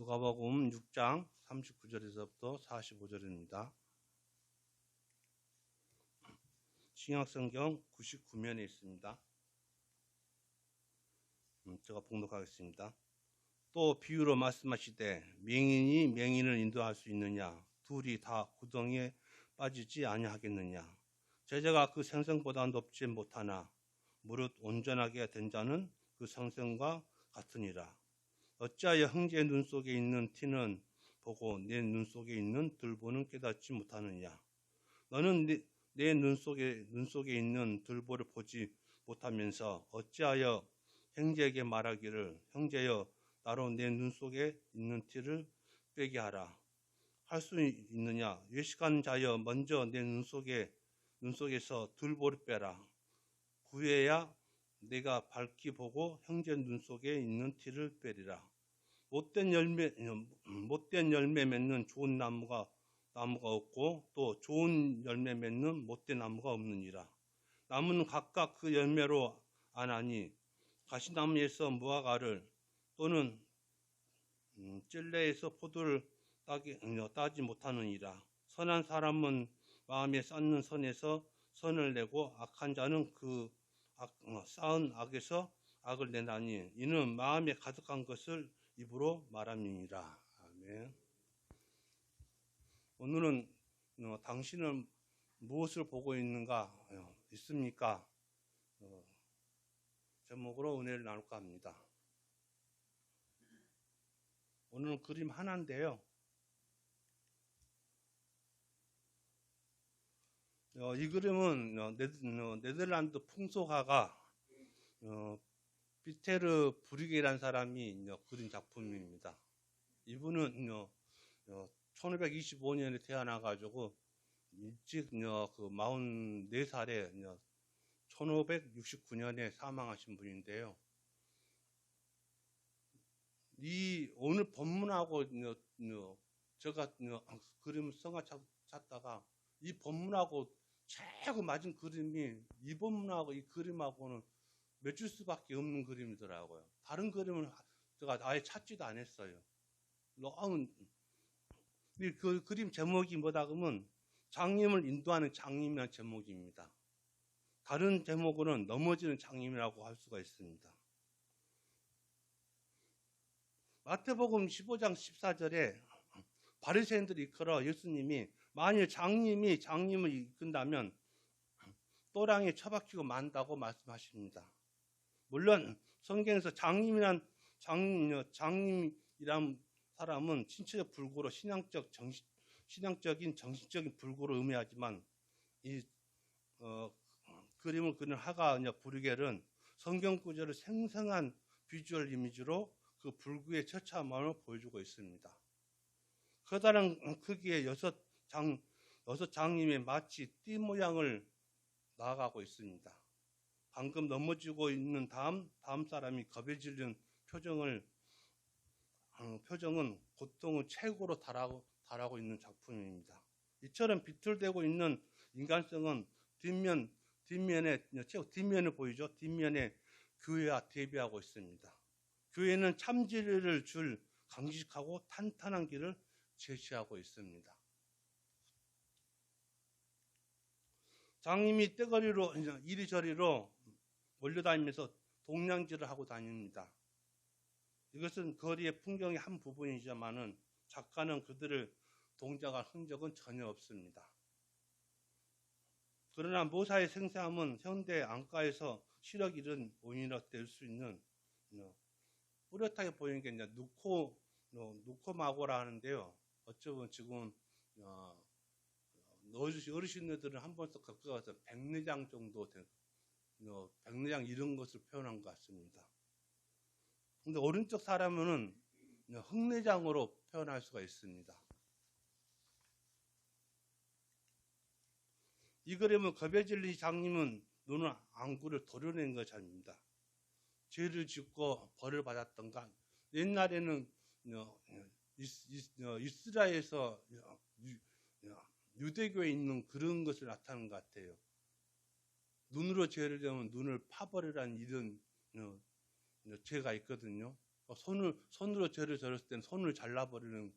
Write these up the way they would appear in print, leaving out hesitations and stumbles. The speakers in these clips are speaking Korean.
누가복음 6장 39절에서부터 45절입니다. 신약성경 99면에 있습니다. 제가 봉독하겠습니다. 또 비유로 말씀하시되 맹인이 맹인을 인도할 수 있느냐? 둘이 다 구덩이에 빠지지 아니하겠느냐? 제자가 그 생선보다 높지 못하나 무릇 온전하게 된 자는 그 생선과 같으니라. 어찌하여 형제의 눈 속에 있는 티는 보고 내 눈 속에 있는 들보는 깨닫지 못하느냐? 너는 내 눈 속에 있는 들보를 보지 못하면서 어찌하여 형제에게 말하기를 형제여 나로 내 눈 속에 있는 티를 빼게 하라. 할 수 있느냐? 외식하는 자여 먼저 내 눈 속에서 들보를 빼라. 구해야 내가 밝히 보고 형제 눈 속에 있는 티를 빼리라. 못된 열매 맺는 좋은 나무가 없고 또 좋은 열매 맺는 못된 나무가 없느니라. 나무는 각각 그 열매로 아나니 가시나무에서 무화과를 또는 찔레에서 포도를 따지 못하느니라. 선한 사람은 마음에 쌓는 선에서 선을 내고 악한 자는 그 쌓은 악에서 악을 내나니 이는 마음에 가득한 것을 입으로 말함이니라. 아멘. 오늘은 당신은 무엇을 보고 있습니까? 제목으로 은혜를 나눌까 합니다. 오늘은 그림 하나인데요. 이 그림은 네덜란드 풍속가가 피테르 브리게라는 사람이 그린 작품입니다. 이분은 1525년에 태어나가지고 일찍 그 44살에 1569년에 사망하신 분인데요. 오늘 본문하고 제가 그림을 찾다가 이 본문하고 최고 맞은 그림이 이 본문하고 이 그림하고는 맺을 수밖에 없는 그림이더라고요. 다른 그림을 제가 아예 찾지도 않았어요. 그 그림 제목이 뭐다 그러면 장님을 인도하는 장님이라는 제목입니다. 다른 제목으로는 넘어지는 장님이라고 할 수가 있습니다. 마태복음 15장 14절에 바리새인들이 이끌어 예수님이 만일 장님을 이끈다면 또랑에 처박히고 만다고 말씀하십니다. 물론 성경에서 장님이란 사람은 신체적 불구로 신앙적인 정신적인 불구로 의미하지만 이 그림을 그린 화가 브리겔은 성경 구절을 생생한 비주얼 이미지로 그 불구의 처참함을 보여주고 있습니다. 커다란 크기의 여섯 장님이 마치 띠 모양을 나아가고 있습니다. 방금 넘어지고 있는 다음 사람이 겁에 질린 표정은 고통을 최고로 달하고 있는 작품입니다. 이처럼 비틀대고 있는 인간성은 뒷면을 보이죠. 뒷면에 교회와 대비하고 있습니다. 교회는 참 진리를 줄 강직하고 탄탄한 길을 제시하고 있습니다. 장님이 떼거리로 이리저리로 몰려다니면서 동냥질을 하고 다닙니다. 이것은 거리의 풍경의 한 부분이지만은 작가는 그들을 동작할 흔적은 전혀 없습니다. 그러나 묘사의 생생함은 현대 안가에서 시력 잃은 오인이라 될 수 있는 뚜렷하게 보이는 게 이제 누코마고라 하는데요. 어쩌면 지금 어르신들은 한 번씩 겪어가서 백내장 정도 된 백내장 이런 것을 표현한 것 같습니다. 근데 오른쪽 사람은 흑내장으로 표현할 수가 있습니다. 이 그림은 겁에 질린 장님은 눈을 안구를 도려낸 것입니다. 죄를 짓고 벌을 받았던가 옛날에는 이스라엘에서 유대교에 있는 그런 것을 나타내는 것 같아요. 눈으로 죄를 지으면 눈을 파버리라는 이런 죄가 있거든요. 손으로 죄를 저렸을 때는 손을 잘라버리는.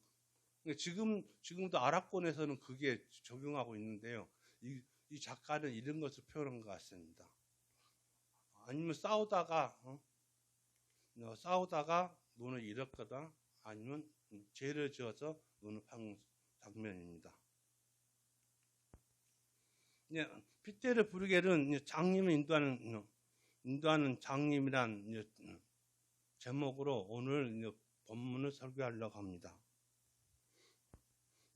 지금도 아랍권에서는 그게 적용하고 있는데요. 이 작가는 이런 것을 표현한 것 같습니다. 아니면 싸우다가 눈을 잃었거나 아니면 죄를 지어서 눈을 판 장면입니다. 피테르 브루겔은 장님을 인도하는 장님이란 제목으로 오늘 본문을 설교하려고 합니다.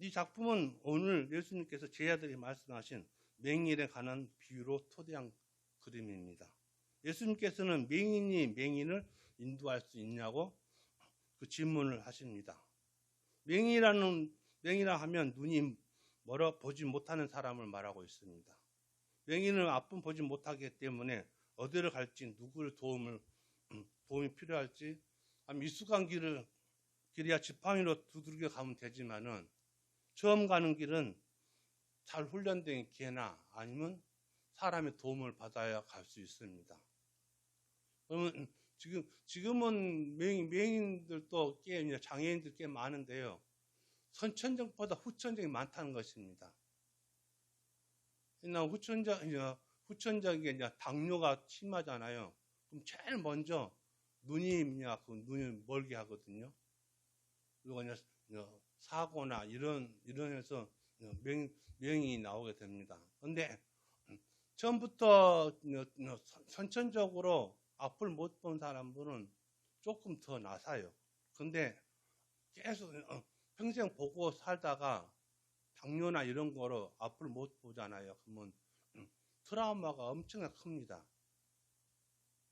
이 작품은 오늘 예수님께서 제자들이 말씀하신 맹인에 관한 비유로 토대한 그림입니다. 예수님께서는 맹인이 맹인을 인도할 수 있냐고 그 질문을 하십니다. 맹인이라 하면 눈이 멀어 보지 못하는 사람을 말하고 있습니다. 맹인은 앞은 보지 못하기 때문에 어디를 갈지 누구를 도움이 필요할지 미숙한 길이야 지팡이로 두들겨 가면 되지만은 처음 가는 길은 잘 훈련된 개나 아니면 사람의 도움을 받아야 갈 수 있습니다. 그러면 지금은 맹인들도 장애인들 꽤 많은데요. 선천적보다 후천적이 많다는 것입니다. 후천적이 당뇨가 심하잖아요. 그럼 제일 먼저 눈이 멀게 하거든요. 그리고 사고나 이런해서 명이 나오게 됩니다. 그런데 처음부터 선천적으로 앞을 못 본 사람들은 조금 더 나사요. 근데 계속 평생 보고 살다가 당뇨나 이런 거로 앞을 못 보잖아요. 그러면 트라우마가 엄청나게 큽니다.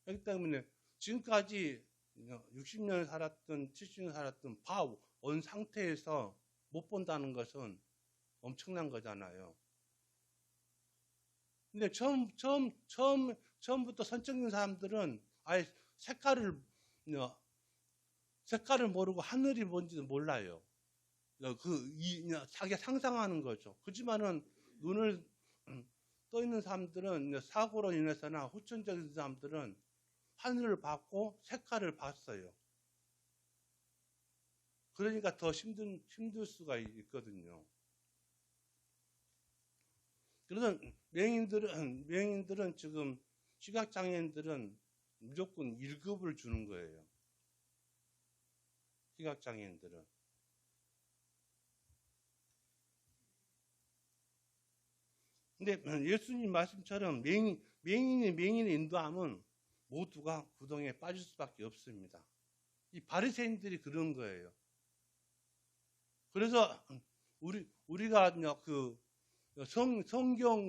그렇기 때문에 지금까지 60년 살았든 70년 살았든 온 상태에서 못 본다는 것은 엄청난 거잖아요. 근데 처음부터 선천적인 사람들은 아예 색깔을 모르고 하늘이 뭔지도 몰라요. 자기가 상상하는 거죠. 그렇지만은 눈을 떠 있는 사람들은 사고로 인해서나 후천적인 사람들은 하늘을 봤고 색깔을 봤어요. 그러니까 더 힘들 수가 있거든요. 그래서 맹인들은 지금 시각장애인들은 무조건 1급을 주는 거예요. 시각장애인들은. 근데 예수님 말씀처럼 맹인을 인도하면 모두가 구덩이에 빠질 수밖에 없습니다. 이 바리새인들이 그런 거예요. 그래서 우리가 그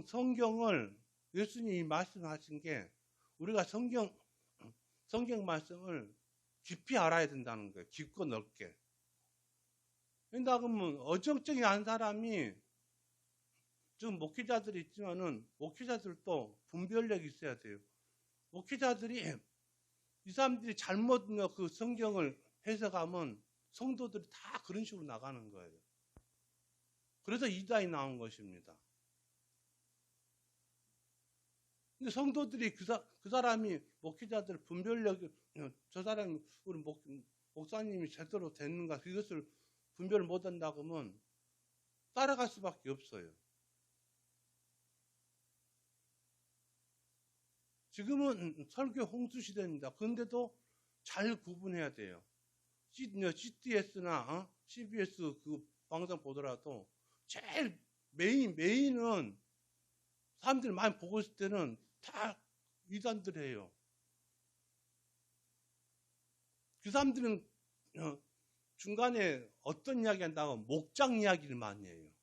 성경을 예수님이 말씀하신 게 우리가 성경 말씀을 깊이 알아야 된다는 거예요. 깊고 넓게. 왜냐하면 어정쩡히 한 사람이 지금 목회자들이 있지만은 목회자들도 분별력이 있어야 돼요. 목회자들이 이 사람들이 잘못 그 성경을 해석하면 성도들이 다 그런 식으로 나가는 거예요. 그래서 이단이 나온 것입니다. 근데 성도들이 그 사람이 목회자들 분별력이 저 사람이 우리 목사님이 제대로 됐는가 그것을 분별을 못한다고 하면 따라갈 수밖에 없어요. 지금은 설교 홍수 시대입니다. 그런데도 잘 구분해야 돼요. CTS나 CBS 그 방송 보더라도 제일 메인은 사람들이 많이 보고 있을 때는 다 이단들이에요. 그 사람들은 중간에 어떤 이야기 한다고 목장 이야기를 많이 해요.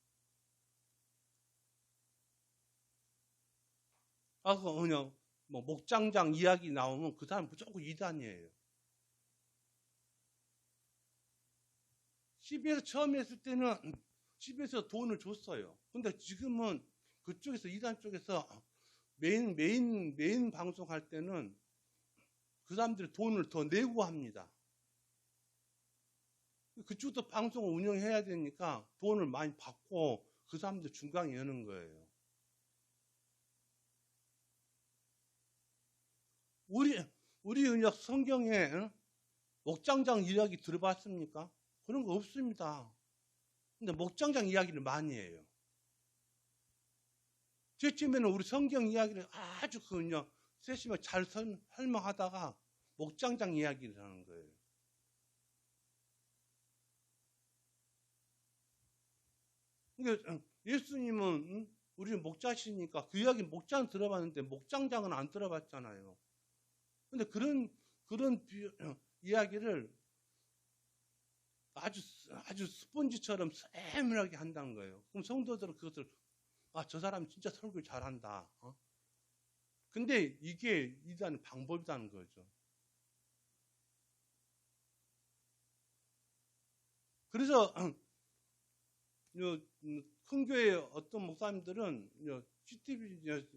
그냥 목장장 이야기 나오면 그 사람 무조건 이단이에요. CBS 처음 했을 때는 CBS에서 돈을 줬어요. 근데 지금은 그쪽에서 이단 쪽에서 메인 방송할 때는 그 사람들이 돈을 더 내고 합니다. 그쪽도 방송을 운영해야 되니까 돈을 많이 받고 그 사람들 중간에 여는 거예요. 우리 성경에 목장장 이야기 들어봤습니까? 그런 거 없습니다. 근데 목장장 이야기를 많이 해요. 저쯤에는 우리 성경 이야기를 아주 그냥 세심하게 잘 설명하다가 목장장 이야기를 하는 거예요. 그러니까 예수님은 우리는 목자시니까 그 이야기 목장 들어봤는데 목장장은 안 들어봤잖아요. 근데 그런 이야기를 아주 스펀지처럼 세밀하게 한다는 거예요. 그럼 성도들은 그것을 저 사람 진짜 설교 잘한다. 근데 이게 일단 방법이라는 거죠. 그래서 큰 교회 어떤 목사님들은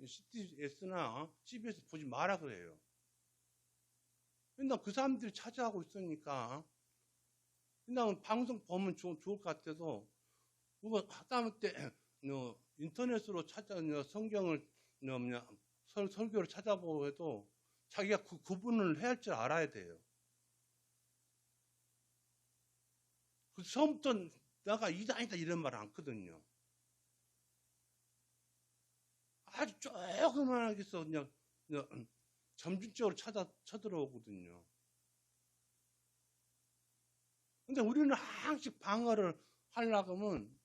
CTS나 CBS 보지 마라 그래요. 맨날 그 사람들이 차지하고 있으니까 그냥 방송 보면 좋을 것 같아서 그거 하다못해 인터넷으로 찾아 성경을 설교를 찾아보고 해도 자기가 그 구분을 해야 할 줄 알아야 돼요. 그 처음부터 내가 이단이다 이런 말 않거든요. 아주 조그만하게 해서 그냥 점진적으로 쳐들어오거든요. 근데 우리는 항상 방어를 하려고 하면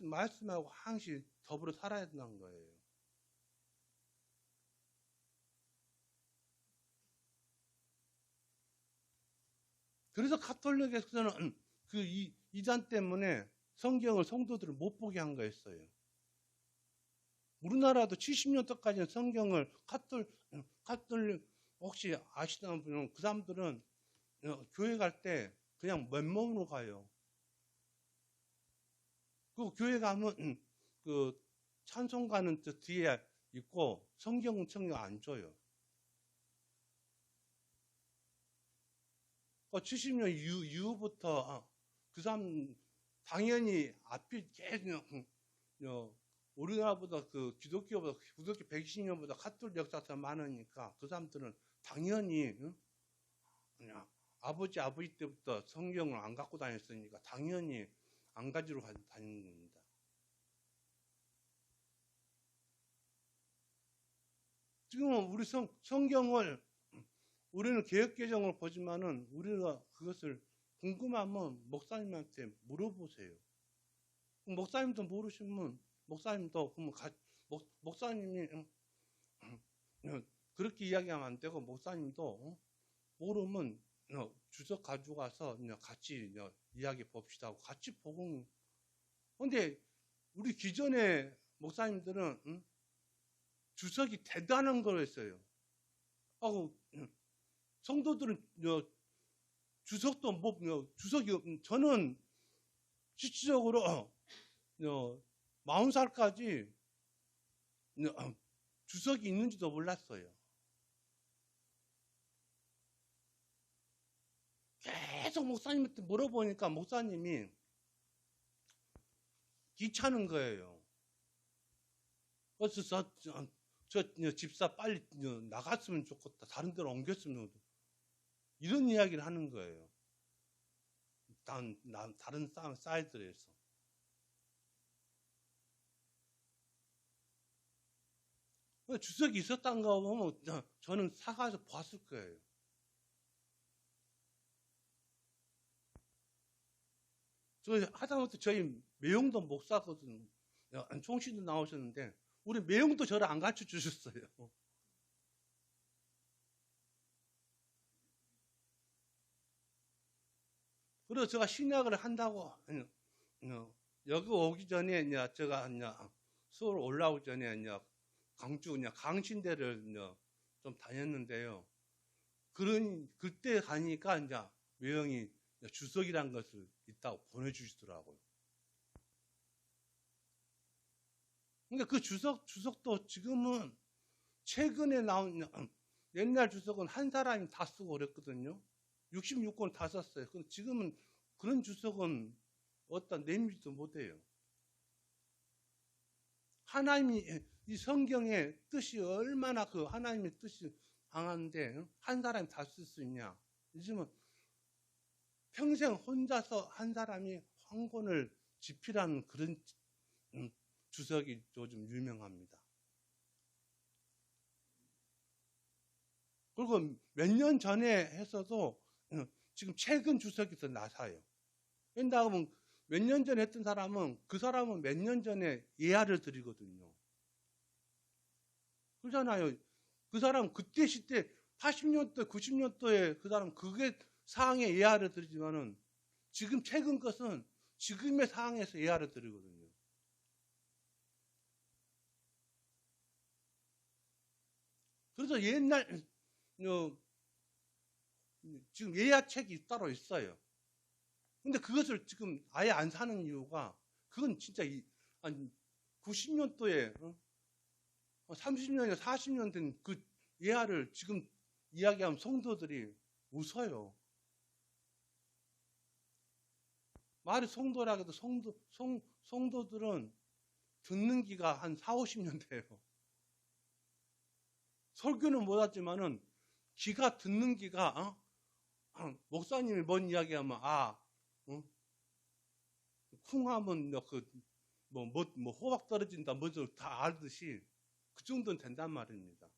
말씀하고 항상 더불어 살아야 된다는 거예요. 그래서 가톨릭에서는 그 이단 때문에 성경을 성도들을 못 보게 한 거였어요. 우리나라도 70년대까지는 성경을 가톨릭 혹시 아시는 분은 그 사람들은 교회 갈 때 그냥 맨몸으로 가요. 그 교회 가면 그 찬송가는 뒤에 있고 성경 안 줘요. 70년 이후부터 그 사람 당연히 앞이 계속 우리나라보다 그 기독교 120년보다 가톨릭 역사가 더 많으니까 그 사람들은 당연히 그냥 아버지 때부터 성경을 안 갖고 다녔으니까 당연히 안 가지러 다니는 겁니다. 지금은 우리 성경을 우리는 개역개정을 보지만은 우리가 그것을 궁금하면 목사님한테 물어보세요. 목사님도 모르시면 목사님도 그러면 목사님이 그렇게 이야기하면 안 되고 목사님도 모르면 주석 가지고 가서 같이 이야기 봅시다 하고 같이 보고. 근데 우리 기존의 목사님들은 주석이 대단한 거였어요. 하고 성도들은 주석도 주석이 저는 실질적으로 40살까지 주석이 있는지도 몰랐어요. 계속 목사님한테 물어보니까 목사님이 귀찮은 거예요. 그래서 저 집사 빨리 나갔으면 좋겠다. 다른 데로 옮겼으면 좋겠다. 이런 이야기를 하는 거예요. 다른 사이트에서. 주석이 있었다는 거 보면 저는 사가서 봤을 거예요. 하다못해 저희 매형도 목사거든요. 총신도 나오셨는데 우리 매형도 저를 안 가르쳐 주셨어요. 그래서 제가 신약을 한다고 여기 오기 전에 제가 서울 올라오기 전에 광주 강신대를 좀 다녔는데요. 그때 가니까 매형이 주석이란 것을 있다고 보내주시더라고요. 그러니까 그 주석도 지금은 최근에 나온 옛날 주석은 한 사람이 다 쓰고 그랬거든요. 66권 다 썼어요. 근데 지금은 그런 주석은 어디다 내밀지도 못해요. 하나님이 이 성경의 뜻이 얼마나 그 하나님의 뜻이 강한데 한 사람이 다 쓸 수 있냐. 요즘은 평생 혼자서 한 사람이 황곤을 집필하는 그런 주석이 요즘 유명합니다. 그리고 몇 년 전에 했어도 지금 최근 주석이 더 나사요. 왜냐하면 몇 년 전에 했던 사람은 그 사람은 몇 년 전에 예하를 드리거든요. 그렇잖아요. 그 사람 그때 시대 80년대, 90년대에 그 사람 그게 사항에 예하를 드리지만은 지금 최근 것은 지금의 상황에서 예하를 드리거든요. 그래서 옛날 지금 예하책이 따로 있어요. 근데 그것을 지금 아예 안 사는 이유가 그건 진짜 한 90년도에 30년이나 40년 된 그 예하를 지금 이야기하면 성도들이 웃어요. 말이 성도라 해도 성도들은 듣는 기가 한 4, 50년 돼요. 설교는 못하지만은 기가 듣는 기가 목사님이 뭔 이야기하면 쿵 하면 뭐 호박 떨어진다 먼저 다 알듯이 그 정도는 된단 말입니다.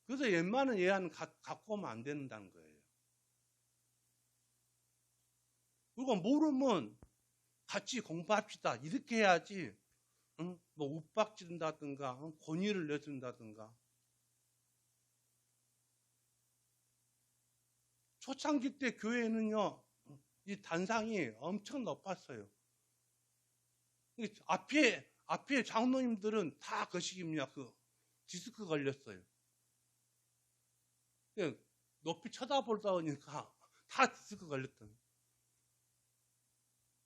그래서 웬만한 예화는 갖고 오면 안 된다는 거예요. 그리고 모르면 같이 공부합시다 이렇게 해야지 뭐 윽박지른다든가 권위를 내준다든가. 초창기 때 교회는요 이 단상이 엄청 높았어요. 앞에 장로님들은 다 거시기입니다. 그 디스크 걸렸어요. 높이 쳐다보다 보니까 다 디스크 걸렸던.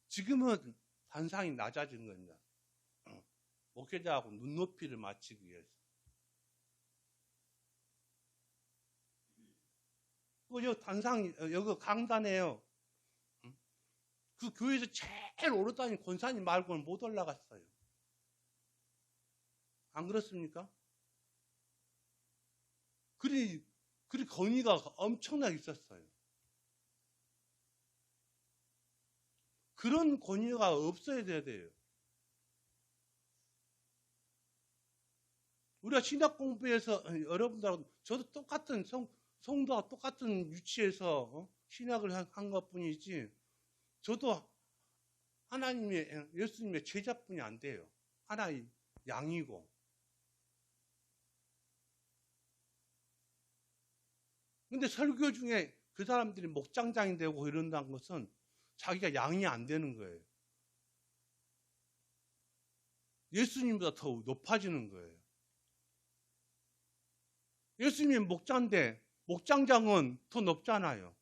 지금은 단상이 낮아진 겁니다. 목회자하고 눈높이를 맞추기 위해서. 여기 단상, 여기 강단에요. 그 교회에서 제일 오래 다닌 권사님 말고는 못 올라갔어요. 안 그렇습니까? 그리 권위가 엄청나게 있었어요. 그런 권위가 없어야 돼요. 우리가 신학 공부에서 여러분들하고 저도 똑같은 성도와 똑같은 위치에서 신학을 한 것뿐이지 저도 하나님의 예수님의 제자뿐이 안 돼요. 하나의 양이고. 근데 설교 중에 그 사람들이 목장장이 되고 이런다는 것은 자기가 양이 안 되는 거예요. 예수님보다 더 높아지는 거예요. 예수님이 목자인데 목장장은 더 높잖아요.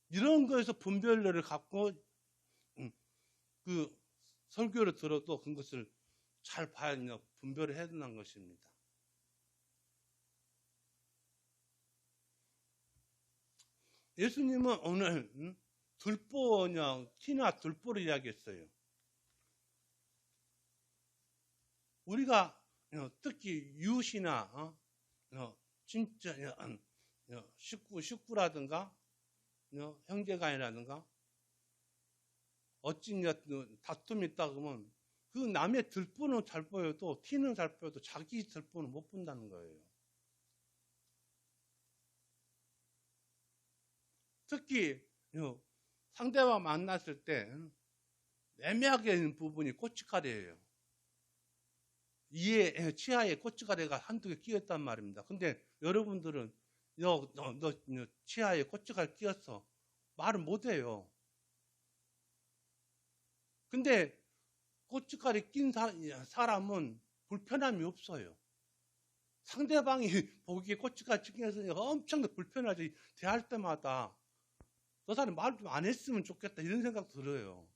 이런 거에서 분별력을 갖고 그 설교를 들어도 그것을 잘 봐야 분별을 해야 된다는 것입니다. 예수님은 오늘 티나 들보를 이야기했어요. 우리가 특히 이웃이나 진짜 식구라든가 형제간이라든가 어찌 다툼이 있다 그러면 그 남의 들보는 잘 보여도 티는 잘 보여도 자기 들보는 못 본다는 거예요. 특히 상대와 만났을 때 애매하게 있는 부분이 고춧가루예요. 치아에 고춧가루가 한두 개 끼었단 말입니다. 근데 여러분들은 너 치아에 고춧가루 끼었어. 말을 못해요. 근데 고춧가루 낀 사람은 불편함이 없어요. 상대방이 보기에 고춧가루 끼어서 엄청 불편하지. 대할 때마다 저 사람이 말 좀 안 했으면 좋겠다 이런 생각 들어요.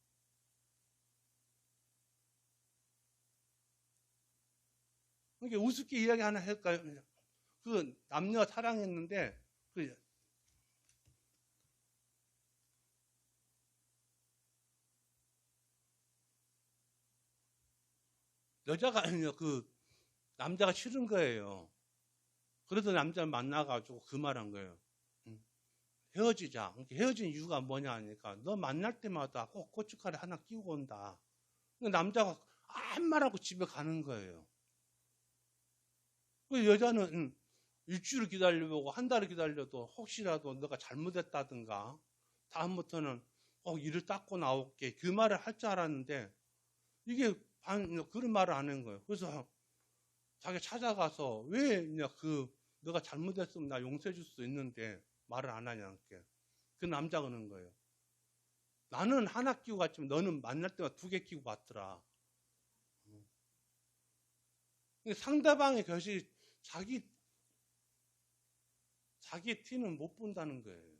그러니까 우습게 이야기 하나 할까요? 그 남녀 사랑했는데 그 여자가 그 남자가 싫은 거예요. 그래서 남자를 만나가지고 그 말한 거예요. 헤어지자. 헤어진 이유가 뭐냐 하니까 너 만날 때마다 꼭 고춧가루 하나 끼고 온다. 남자가 아무 말하고 집에 가는 거예요. 그 여자는 일주일 기다려보고 한 달을 기다려도 혹시라도 너가 잘못했다든가 다음부터는 꼭 이를 닦고 나올게 그 말을 할 줄 알았는데 이게 그런 말을 안 한 거예요. 그래서 자기 찾아가서 왜 너가 잘못했으면 나 용서해 줄 수 있는데 말을 안 하냐는 게. 그 남자가 그러는 거예요. 나는 하나 끼고 갔지만 너는 만날 때마다 2개 끼고 갔더라. 상대방의 것이 자기 티는 못 본다는 거예요.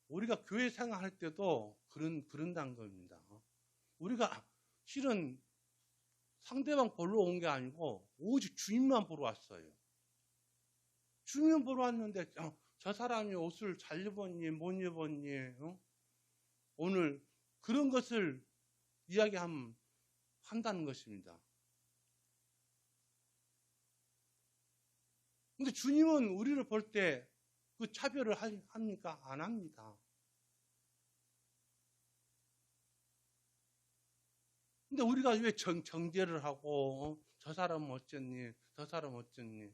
우리가 교회 생활할 때도 그런다는 겁니다. 우리가 실은 상대방 보러 온 게 아니고 오직 주님만 보러 왔어요. 주님만 보러 왔는데 저 사람이 옷을 잘 입었니 못 입었니 오늘 그런 것을 한다는 것입니다. 근데 주님은 우리를 볼 때 그 차별을 합니까? 안 합니다. 근데 우리가 왜 정죄를 하고 저 사람은 어쨌니? 저 사람은 어쨌니?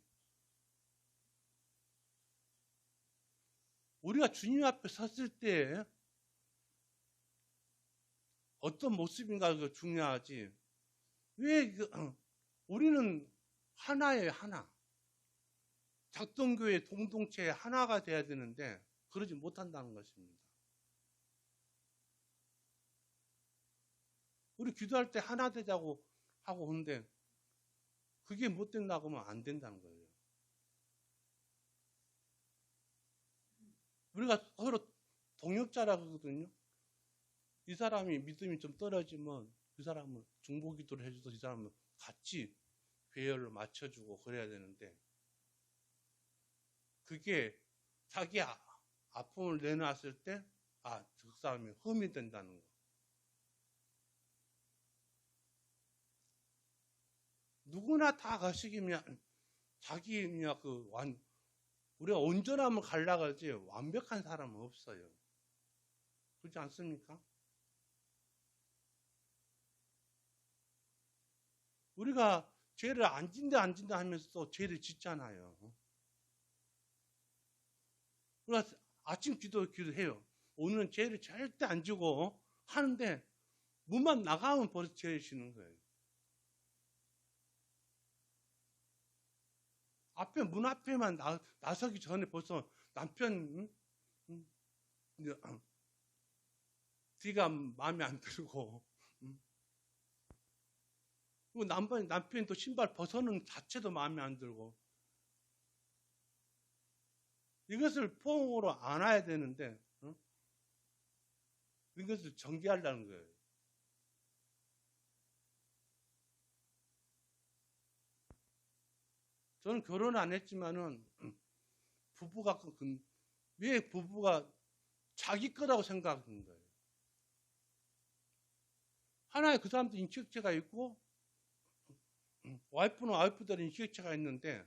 우리가 주님 앞에 섰을 때 어떤 모습인가가 중요하지. 왜 우리는 하나예요, 하나. 작동교회 공동체의 하나가 돼야 되는데 그러지 못한다는 것입니다. 우리 기도할 때 하나 되자고 하고 하는데 그게 못 된다고 하면 안 된다는 거예요. 우리가 서로 동역자라고 하거든요. 이 사람이 믿음이 좀 떨어지면 그 사람은 중보기도를 해줘서 이 사람은 같이 배열로 맞춰주고 그래야 되는데 그게 자기 아픔을 내놨을 때 그 사람이 흠이 된다는 거. 누구나 다 가식이면 자기냐 우리가 온전함을 가려고 하지 완벽한 사람은 없어요. 그렇지 않습니까? 우리가 죄를 안 진다 하면서 죄를 짓잖아요. 우리가 아침 기도해요. 오늘은 죄를 절대 안 지고 하는데 문만 나가면 벌써 죄를 지는 거예요. 문 앞에만 나서기 전에 벌써 남편 뒤가 마음에 안 들고 그리고 남편이 또 신발 벗어는 자체도 마음에 안 들고 이것을 포옹으로 안아야 되는데 이것을 정죄하려는 거예요. 저는 결혼 안 했지만은 왜 부부가 자기 거라고 생각하는 거예요. 하나의 그 사람도 인격체가 있고 와이프는 와이프대로 인격체가 있는데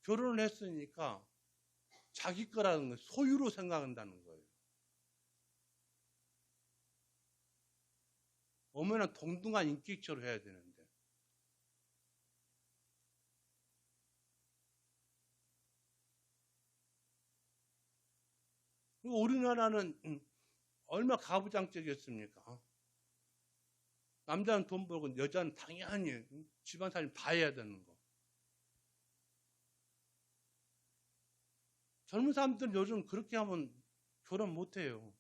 결혼을 했으니까 자기 거라는 걸 소유로 생각한다는 거예요. 어머나 동등한 인격체로 해야 되는데 그리고 우리나라는 얼마나 가부장적이었습니까? 남자는 돈 벌고 여자는 당연히 집안 살림 다 해야 되는 거. 젊은 사람들은 요즘 그렇게 하면 결혼 못 해요.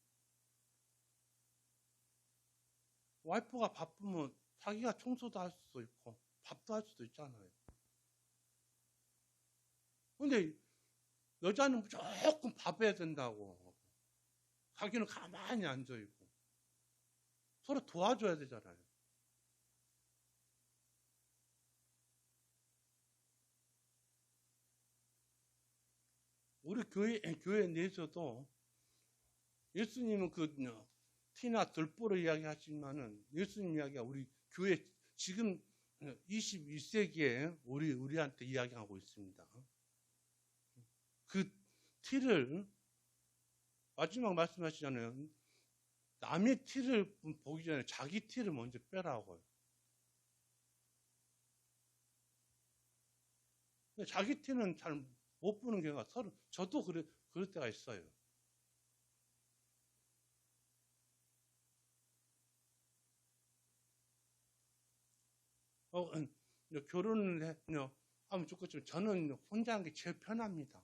와이프가 바쁘면 자기가 청소도 할 수도 있고 밥도 할 수도 있잖아요. 근데 여자는 무조건 밥 해야 된다고. 자기는 가만히 앉아있고 서로 도와줘야 되잖아요. 우리 교회 내에서도 예수님은 티나 들보를 이야기하지만은 예수님 이야기가 우리 교회 지금 21세기에 우리한테 이야기하고 있습니다. 그 티를 마지막 말씀하시잖아요. 남의 티를 보기 전에 자기 티를 먼저 빼라고요. 자기 티는 잘 못 보는 경우가 저도 그럴 때가 있어요. 결혼을 하면 좋겠지만 저는 혼자 하는 게 제일 편합니다.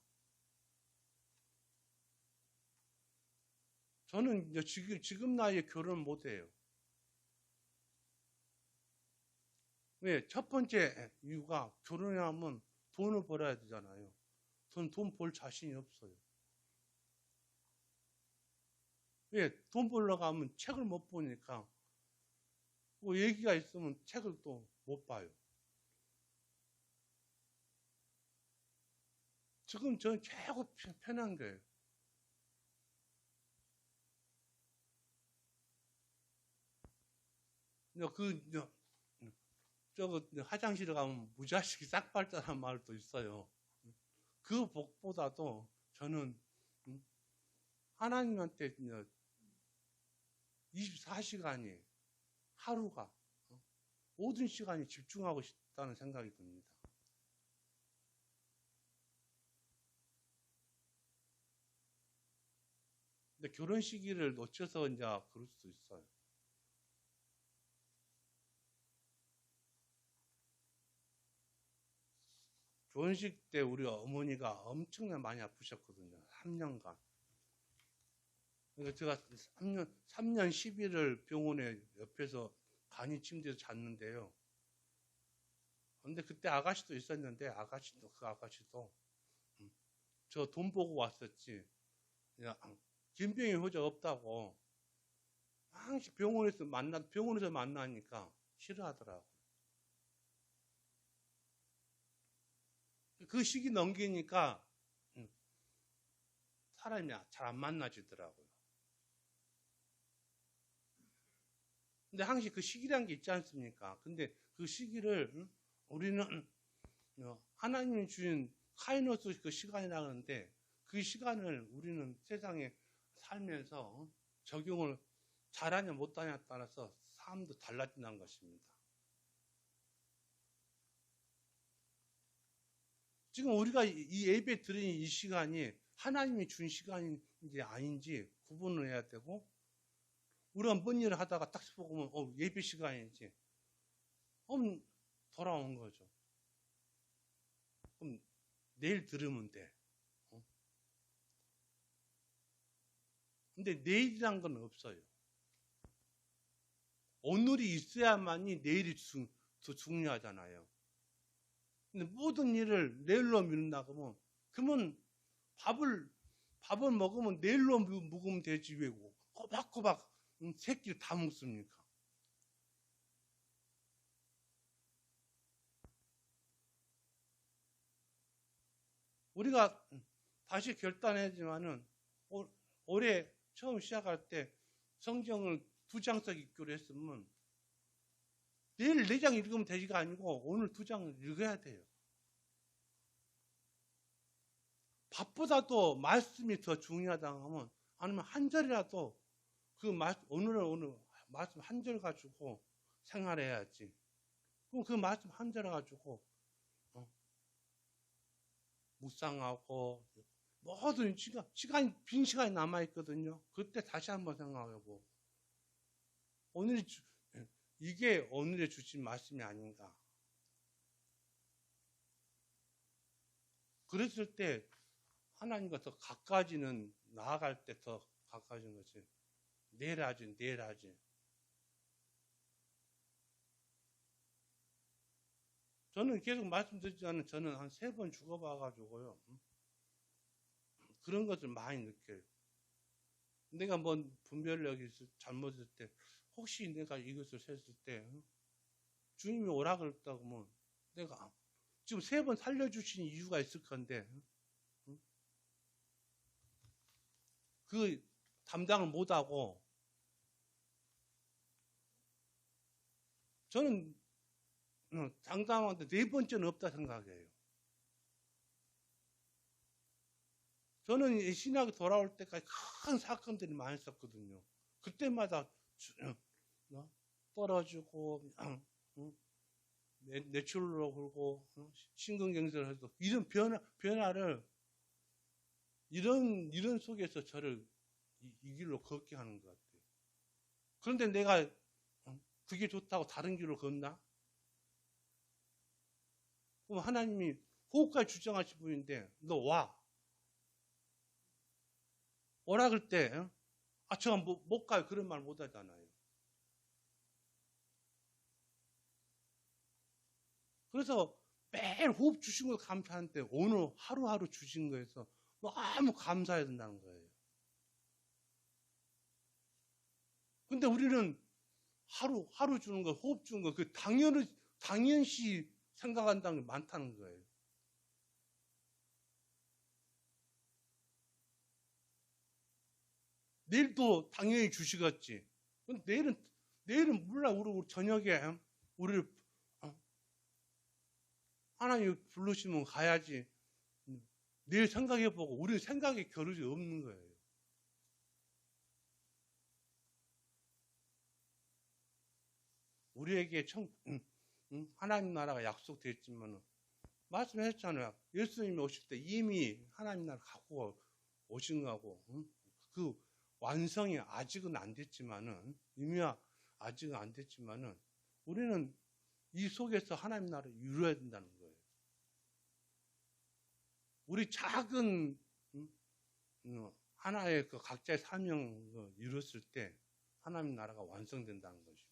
저는 지금 나이에 결혼 못 해요. 왜? 첫 번째 이유가 결혼을 하면 돈을 벌어야 되잖아요. 저는 돈 벌 자신이 없어요. 왜? 돈 벌러 가면 책을 못 보니까 뭐 얘기가 있으면 책을 또 못 봐요. 지금 저는 최고 편한 거예요. 화장실에 가면 무자식이 싹 밟자는 말도 있어요. 그 복보다도 저는 하나님한테 24시간이 하루가 모든 시간이 집중하고 싶다는 생각이 듭니다. 근데 결혼 시기를 놓쳐서 이제 그럴 수도 있어요. 결혼식 때 우리 어머니가 엄청나게 많이 아프셨거든요. 3년간. 그래서 제가 3년 10일을 병원에 옆에서 간이 침대에서 잤는데요. 근데 그때 아가씨도 있었는데 그 아가씨도 저 돈 보고 왔었지. 김병희 효자 없다고 항상 병원에서 만나니까 싫어하더라고. 그 시기 넘기니까 사람이 잘 안 만나지더라고요. 근데 항상 그 시기라는 게 있지 않습니까? 근데 그 시기를 우리는 하나님이 주신 카이노스 그 시간이라는데 그 시간을 우리는 세상에 살면서 적용을 잘하냐 못하냐에 따라서 삶도 달라진다는 것입니다. 지금 우리가 이 예배 드리는 이 시간이 하나님이 준 시간인지 아닌지 구분을 해야 되고, 우리가 뭔 일을 하다가 딱 보면 예배 시간인지 돌아온 거죠. 그럼 내일 들으면 돼. 근데 내일이란 건 없어요. 오늘이 있어야만이 내일이 더 중요하잖아요. 근데 모든 일을 내일로 미룬다 그러면 밥을 먹으면 내일로 먹으면 되지 왜 꼬박꼬박 세 끼를 다 먹습니까? 우리가 다시 결단했지만은 올해 처음 시작할 때 성경을 2장씩 읽기로 했으면 내일 4장 읽으면 되지가 아니고 오늘 2장을 읽어야 돼요. 밥보다도 말씀이 더 중요하다 하면 아니면 한 절이라도 오늘 말씀 한 절 가지고 생활해야지. 그럼 그 말씀 한 절 가지고 묵상하고 모든 빈 시간이 남아있거든요. 그때 다시 한번 생각하고 이게 오늘의 주신 말씀이 아닌가. 그랬을 때 하나님과 더 나아갈 때 더 가까워지는 거지. 내일 하지. 저는 계속 말씀드리지만 저는 한 3번 죽어봐가지고요. 그런 것을 많이 느껴요. 내가 분별력이 잘못했을 때, 혹시 내가 이것을 했을 때, 주님이 오라 그랬다고 하면, 내가 지금 3번 살려주신 이유가 있을 건데, 그 담당을 못하고, 저는 장담하는데 네 번째는 없다 생각해요. 저는 이 신학이 돌아올 때까지 큰 사건들이 많이 있었거든요. 그때마다 떨어지고 뇌출로 굴고 심근경색을 해도 이런 변화를 이런 속에서 저를 이 길로 걷게 하는 것 같아요. 그런데 내가 그게 좋다고 다른 길로 걷나? 그럼 하나님이 호흡까지 주장하신 분인데 너 와. 오라 그럴 때 제가 못 가요. 그런 말 못 하잖아요. 그래서 매일 호흡 주신 걸 감사하는데 오늘 하루하루 주신 거에서 너무 감사해야 된다는 거예요. 근데 우리는 하루 주는 거, 호흡 주는 거, 그 당연시 생각한다는 게 많다는 거예요. 내일도 당연히 주시겠지. 내일은 몰라. 우리 저녁에 우리를 하나님 부르시면 가야지. 내일 생각해보고 우리 생각에 겨를이 없는 거예요. 우리에게 하나님 나라가 약속됐지만 말씀하셨잖아요. 예수님이 오실 때 이미 하나님 나라 갖고 오신 거고 그 완성이 아직은 안 됐지만은 아직은 안 됐지만은 우리는 이 속에서 하나님 나라를 이루어야 된다는 거예요. 우리 작은 하나의 그 각자의 사명을 이뤘을 때 하나님 나라가 완성된다는 것입니다.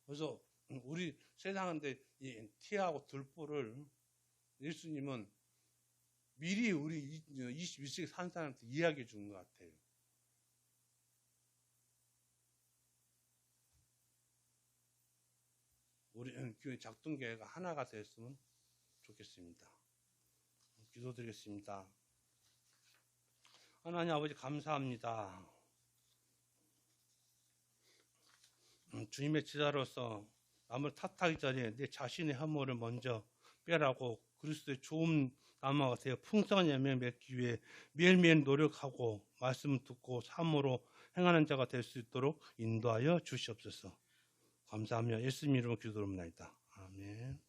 그래서 우리 세상인데 이 티하고 들보를 예수님은 미리 우리 21세기 산 사람한테 이야기해 준 것 같아요. 우리 교회 작동교회가 하나가 됐으면 좋겠습니다. 기도드리겠습니다. 하나님 아버지 감사합니다. 주님의 제자로서 남을 탓하기 전에 내 자신의 허물을 먼저 빼라고 그리스도의 좋은 나무가 되어 풍성한 열매를 맺기 위해 매일매일 노력하고 말씀을 듣고 삶으로 행하는 자가 될 수 있도록 인도하여 주시옵소서. 감사하며 예수님 이름으로 기도드립니다. 아멘.